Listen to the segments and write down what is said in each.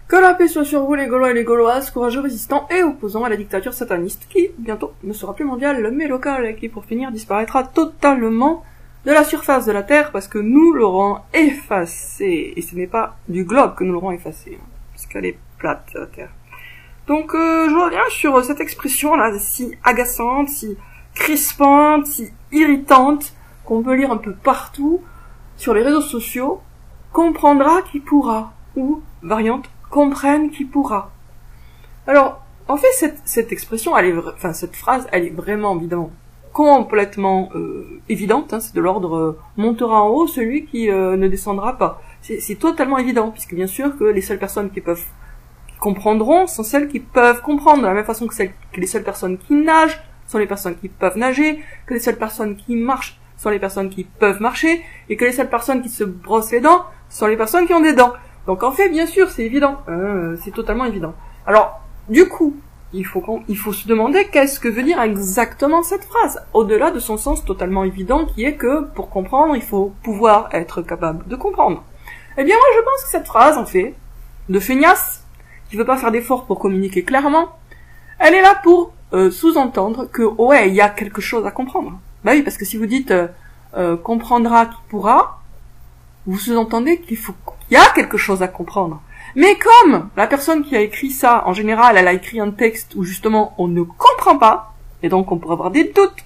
Que la paix soit sur vous les Gaulois et les Gauloises, courageux résistants et opposants à la dictature sataniste qui, bientôt, ne sera plus mondiale mais locale et qui, pour finir, disparaîtra totalement de la surface de la Terre parce que nous l'aurons effacée. Et ce n'est pas du globe que nous l'aurons effacée, parce qu'elle est plate, la Terre. Donc, je reviens sur cette expression-là, si agaçante, si crispante, si irritante, qu'on peut lire un peu partout sur les réseaux sociaux, comprendra qui pourra, ou, variante, comprenne qui pourra. Alors, en fait, cette expression, cette phrase, elle est vraiment, évidemment, complètement évidente, hein, c'est de l'ordre montera en haut celui qui ne descendra pas. C'est totalement évident, puisque bien sûr que les seules personnes qui comprendront sont celles qui peuvent comprendre, de la même façon que les seules personnes qui nagent sont les personnes qui peuvent nager, que les seules personnes qui marchent sont les personnes qui peuvent marcher, et que les seules personnes qui se brossent les dents sont les personnes qui ont des dents. Donc en fait, bien sûr, c'est évident, c'est totalement évident. Alors, du coup, il faut se demander qu'est-ce que veut dire exactement cette phrase, au-delà de son sens totalement évident qui est que, pour comprendre, il faut pouvoir être capable de comprendre. Eh bien, moi, je pense que cette phrase, en fait, de feignasse, qui veut pas faire d'efforts pour communiquer clairement, elle est là pour sous-entendre que, ouais, il y a quelque chose à comprendre. Bah oui, parce que si vous dites comprendra qui pourra, vous sous-entendez qu'il y a quelque chose à comprendre. Mais comme la personne qui a écrit ça, en général, elle a écrit un texte où justement on ne comprend pas, et donc on pourrait avoir des doutes,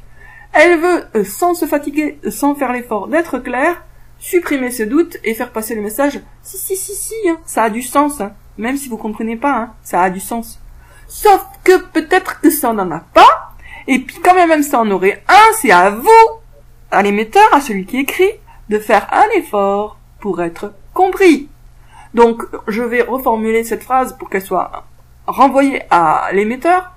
elle veut, sans se fatiguer, sans faire l'effort d'être claire, supprimer ses doutes et faire passer le message « Si, hein, ça a du sens, hein, même si vous comprenez pas, hein, ça a du sens. » Sauf que peut-être que ça n'en a pas, et puis quand même ça en aurait un, c'est à vous, à l'émetteur, à celui qui écrit, de faire un effort pour être compris. Donc, je vais reformuler cette phrase pour qu'elle soit renvoyée à l'émetteur.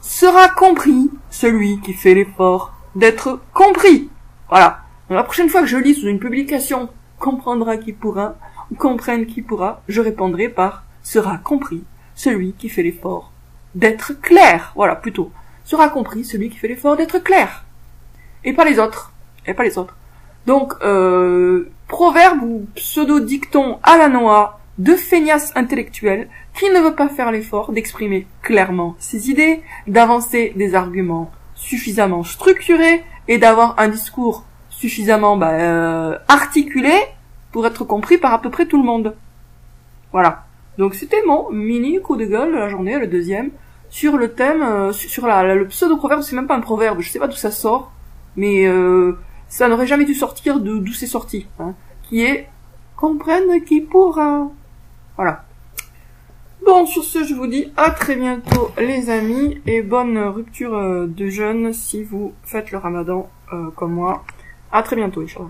Sera compris celui qui fait l'effort d'être compris. Voilà. Donc, la prochaine fois que je lis sous une publication comprendra qui pourra, ou comprenne qui pourra, je répondrai par sera compris celui qui fait l'effort d'être clair. Voilà, plutôt. Sera compris celui qui fait l'effort d'être clair. Et pas les autres. Donc, proverbe ou pseudo-dicton à la noix de feignasse intellectuelle qui ne veut pas faire l'effort d'exprimer clairement ses idées, d'avancer des arguments suffisamment structurés et d'avoir un discours suffisamment articulé pour être compris par à peu près tout le monde. Voilà. Donc c'était mon mini coup de gueule de la journée, le deuxième, sur le thème, sur le pseudo-proverbe, c'est même pas un proverbe, je sais pas d'où ça sort, mais ça n'aurait jamais dû sortir d'où c'est sorti, hein, qui est « comprenne qui pourra ». Voilà. Bon, sur ce, je vous dis à très bientôt, les amis, et bonne rupture de jeûne si vous faites le ramadan comme moi. À très bientôt, Inch'Allah.